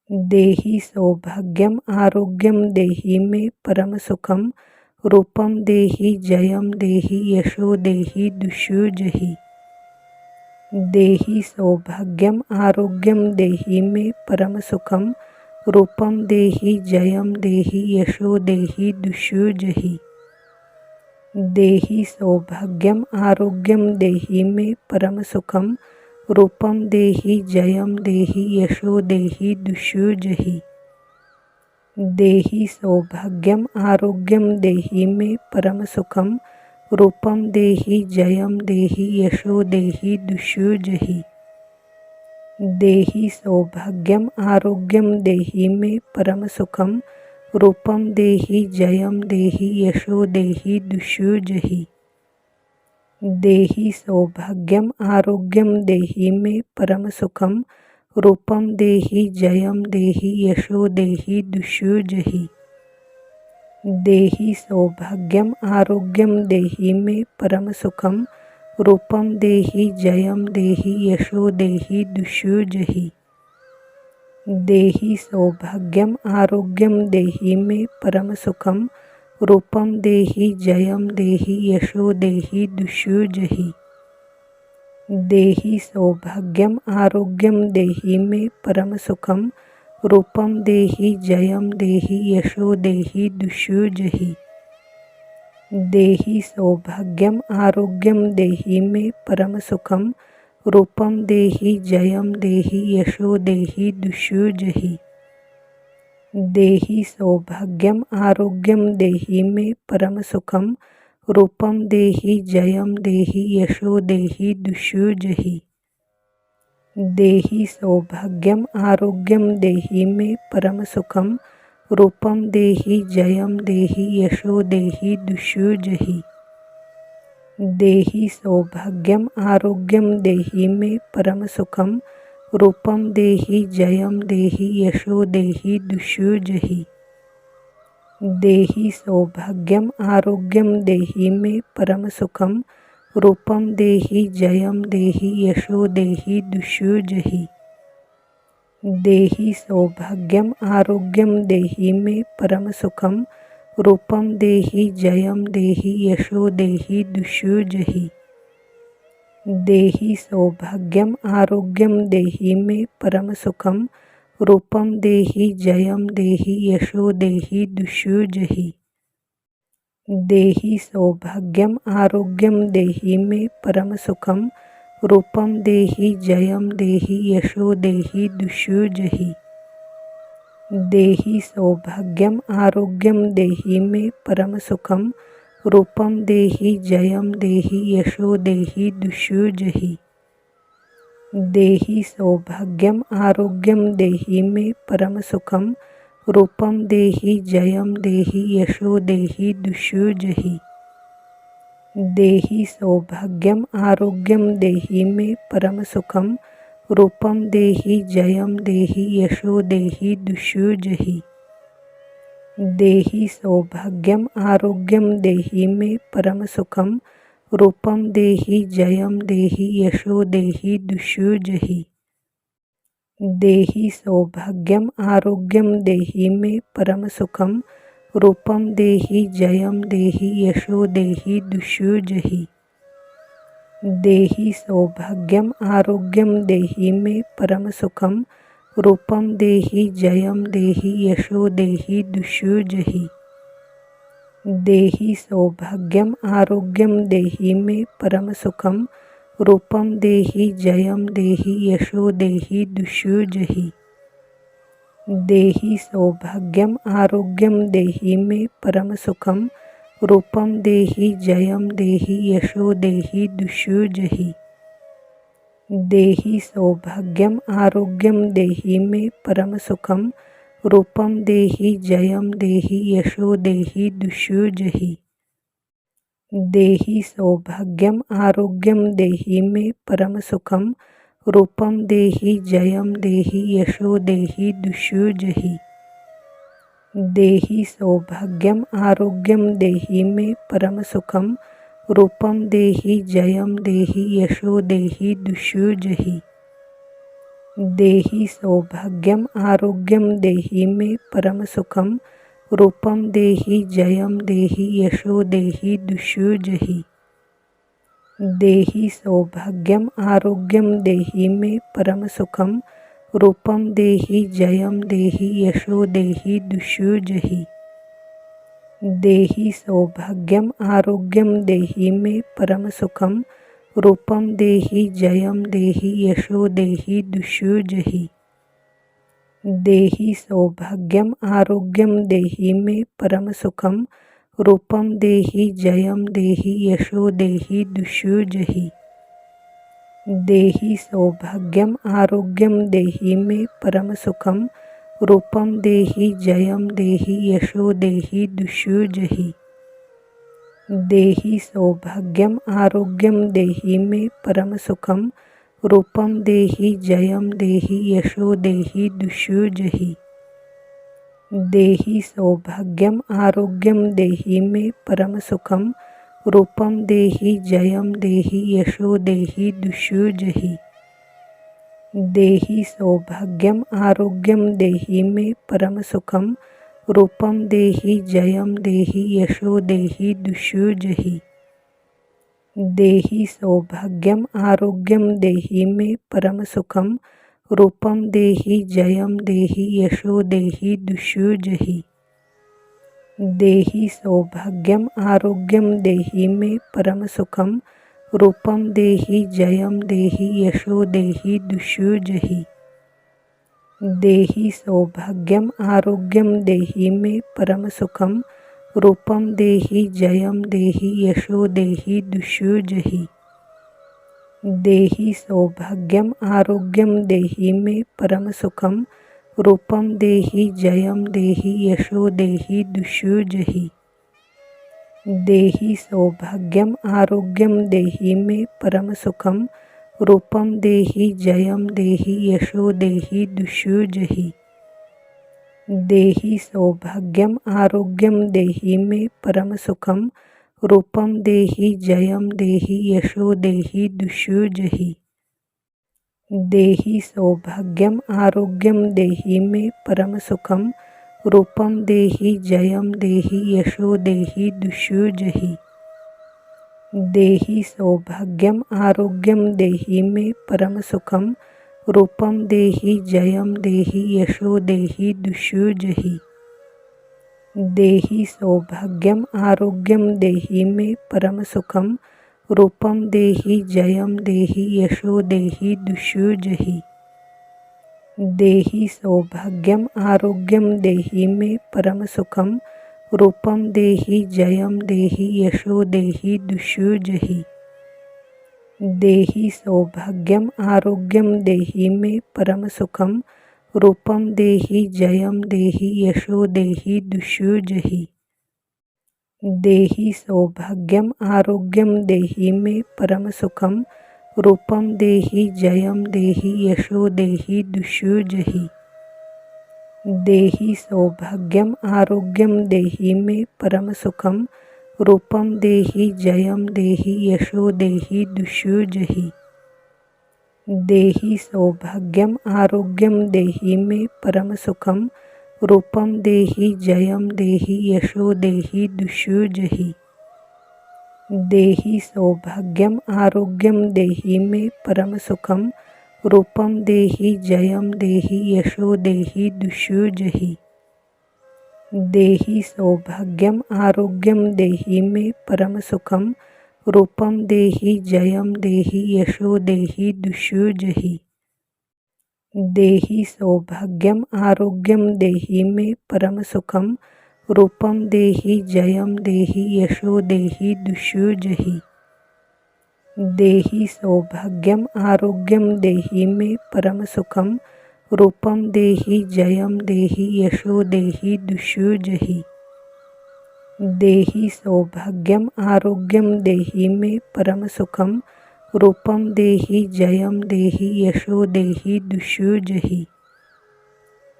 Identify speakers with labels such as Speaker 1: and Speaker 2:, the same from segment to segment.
Speaker 1: देहि सौभाग्यम आरोग्यम देहि मे परम सुखम रूपम देहि जयम देहि यशो देहि दुष्युजहि। देहि सौभाग्यम आरोग्यम देहि मे परम सुखम रूपम देहि जयम देहि यशो देहि दुष्युजहि। देहि सौभाग्यम आरोग्यम देहि मे परम सुखम रूपम देहि जयम देहि यशो देहि दुष्युजहि। देहि सौभाग्यम आरोग्यम देहि मे परम सुखम रूपम देहि जयम देहि यशो देहि दुष्युजहि। देहि सौभाग्यम आरोग्यम देहि मे परम सुखम रूपम देहि जयम देहि यशो देहि दुष्युजहि। देहि सौभाग्यम आरोग्यम देहि मे परम सुखम रूपम देहि जयम देहि यशो देहि दुष्युजहि। देहि सौभाग्यम आरोग्यम देहि मे परम सुखम रूपम देहि जयम देहि यशो देहि दुष्युजहि। देहि सौभाग्यम आरोग्यम देहि मे परम सुखम रूपम देहि जयम देहि यशो देहि दुष्युजहि। देहि सौभाग्यम आरोग्यम देहि मे परम सुखम रूपम देहि जयम देहि यशो देहि दुष्युजहि। देहि सौभाग्यम आरोग्यम देहि मे परम सुखम रूपम देहि जयम देहि यशो देहि दुष्युजहि। देहि सौभाग्यम आरोग्यम देहि मे परम सुखम रूपम देहि जयम देहि यशो देहि दुष्युजहि। देहि सौभाग्यम आरोग्यम देहि मे परम सुखम रूपम देहि जयम देहि यशो देहि दुष्युजहि। देहि सौभाग्यम आरोग्यम देहि मे परम सुखम रूपम देहि जयम देहि यशो देहि दुष्युजहि। देहि सौभाग्यम आरोग्यम देहि मे परम सुखम रूपम देहि जयम देहि यशो देहि दुष्युजहि। देहि सौभाग्यम आरोग्यम देहि मे परम सुखम रूपम देहि जयम देहि यशो देहि दुष्युजहि। देहि सौभाग्यम आरोग्यम देहि मे परम सुखम रूपम देहि जयम देहि यशो देहि दुष्युजहि। देहि सौभाग्यम आरोग्यम देहि मे परम सुखम रूपम देहि जयम देहि यशो देहि दुष्युजहि। देहि सौभाग्यम आरोग्यम देहि मे परम सुखम रूपम देहि जयम देहि यशो देहि दुष्युजहि। देहि सौभाग्यम आरोग्यम देहि मे परम सुखम रूपम देहि जयम देहि यशो देहि दुष्युजहि। देहि सौभाग्यम आरोग्यम देहि मे परम सुखम रूपम देहि जयम देहि यशो देहि दुष्युजहि। देहि सौभाग्यम आरोग्यम देहि मे परम सुखम रूपम देहि जयम देहि यशो देहि दुष्युजहि। देहि सौभाग्यम आरोग्यम देहि मे परम सुखम रूपम देहि जयम देहि यशो देहि दुष्युजहि। देहि सौभाग्यम आरोग्यम देहि मे परम सुखम रूपम देहि जयम देहि यशो देहि दुष्युजहि। देहि सौभाग्यम आरोग्यम देहि मे परम सुखम रूपम देहि जयम देहि यशो देहि दुष्युजहि। देहि सौभाग्यम आरोग्यम देहि मे परम सुखम रूपम देहि जयम देहि यशो देहि दुष्युजहि। देहि सौभाग्यम आरोग्यम देहि मे परम सुखम रूपम देहि जयम देहि यशो देहि दुष्युजहि। देहि सौभाग्यम आरोग्यम देहि मे परम सुखम रूपम देहि जयम देहि यशो देहि दुष्युजहि। देहि सौभाग्यम आरोग्यम देहि मे परम सुखम रूपम देहि जयम देहि यशो देहि दुष्युजहि। देहि सौभाग्यम आरोग्यम देहि मे परम सुखम रूपम देहि जयम देहि यशो देहि दुष्युजहि। देहि सौभाग्यम आरोग्यम देहि मे परम सुखम रूपम देहि जयम देहि यशो देहि दुष्युजहि। देहि सौभाग्यम आरोग्यम देहि मे परम सुखम रूपम देहि जयम देहि यशो देहि दुष्युजहि। देहि सौभाग्यम आरोग्यम देहि मे परम सुखम रूपम देहि जयम देहि यशो देहि दुष्युजहि। देहि सौभाग्यम आरोग्यम देहि मे परम सुखम रूपम देहि जयम देहि यशो देहि दुष्युजहि। देहि सौभाग्यम आरोग्यम देहि मे परम सुखम रूपम देहि जयम देहि यशो देहि दुष्युजहि। देहि सौभाग्यम आरोग्यम देहि मे परम सुखम रूपम देहि जयम देहि यशो देहि दुष्युजहि। देहि सौभाग्यम आरोग्यम देहि मे परम सुखम रूपम देहि जयम देहि यशो देहि दुष्युजहि। देहि सौभाग्यम आरोग्यम देहि मे परम सुखम रूपम देहि जयम देहि यशो देहि दुष्युजहि। देहि सौभाग्यम आरोग्यम देहि मे परम सुखम रूपम देहि जयम देहि यशो देहि दुष्युजहि। देहि सौभाग्यम आरोग्यम देहि मे परम सुखम रूपम देहि जयम देहि यशो देहि दुष्युजहि। देहि सौभाग्यम आरोग्यम देहि मे परम सुखम रूपम देहि जयम देहि यशो देहि दुष्युजहि। देहि सौभाग्यम आरोग्यम देहि मे परम सुखम रूपम देहि जयम देहि यशो देहि दुष्युजहि। देहि सौभाग्यम आरोग्यम देहि मे परम सुखम रूपम देहि जयम देहि यशो देहि दुष्युजहि। देहि सौभाग्यम आरोग्यम देहि मे परम सुखम रूपम देहि जयम देहि यशो देहि दुष्युजहि। देहि सौभाग्यम आरोग्यम देहि मे परम सुखम रूपम देहि जयम देहि यशो देहि दुष्युजहि। देहि सौभाग्यम आरोग्यम देहि मे परम सुखम रूपम देहि जयम देहि यशो देहि दुष्युजहि। देहि सौभाग्यम आरोग्यम देहि मे परम सुखम रूपम देहि जयम देहि यशो देहि दुष्युजहि। देहि सौभाग्यम आरोग्यम देहि मे परम सुखम रूपम देहि जयम देहि यशो देहि दुष्युजहि। देहि सौभाग्यम आरोग्यम देहि मे परम सुखम रूपम देहि जयम देहि यशो देहि दुष्युजहि। देहि सौभाग्यम आरोग्यम देहि मे परम सुखम रूपम देहि जयम देहि यशो देहि दुष्युजहि। देहि सौभाग्यम आरोग्यम देहि मे परम सुखम रूपम देहि जयम देहि यशो देहि दुष्युजहि। देहि सौभाग्यम आरोग्यम देहि मे परम सुखम रूपम देहि जयम देहि यशो देहि दुष्युजहि। देहि सौभाग्यम आरोग्यम देहि मे परम सुखम रूपम देहि जयम देहि यशो देहि दुष्युजहि। देहि सौभाग्यम आरोग्यम देहि मे परम सुखम रूपम देहि जयम देहि यशो देहि दुष्युजहि। देहि सौभाग्यम आरोग्यम देहि मे परम सुखम रूपम देहि जयम देहि यशो देहि दुष्युजहि। देहि सौभाग्यम आरोग्यम देहि मे परम सुखम रूपम देहि जयम देहि यशो देहि दुष्युजहि।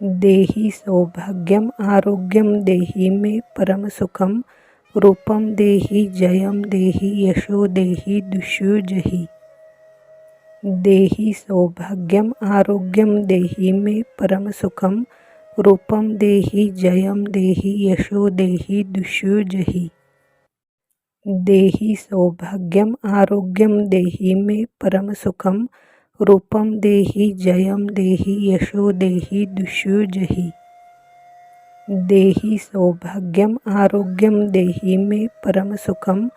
Speaker 1: देहि सौभाग्यम आरोग्यम देहि मे परम सुखम रूपम देहि जयम देहि यशो देहि दुष्युजहि। देहि सौभाग्यम आरोग्यम देहि मे परम सुखम रूपम देहि जयम देहि यशो देहि दुष्यो जहि। देहि सौभाग्यम आरोग्यम देहि मे परम सुखम रूपम देहि जयम देहि यशो देहि दुष्यो जहि। देहि सौभाग्यम आरोग्यम देहि मे परम सुखम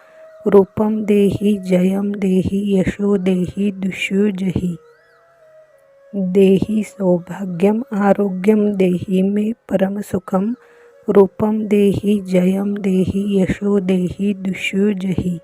Speaker 1: रूपम देहि जयम देहि यशो देहि दुष्यो जहि। देहि सौभाग्यम आरोग्यम देहि मे परम सुखम रूपम देहि जयम देहि यशो देहि दुष्यो जहि।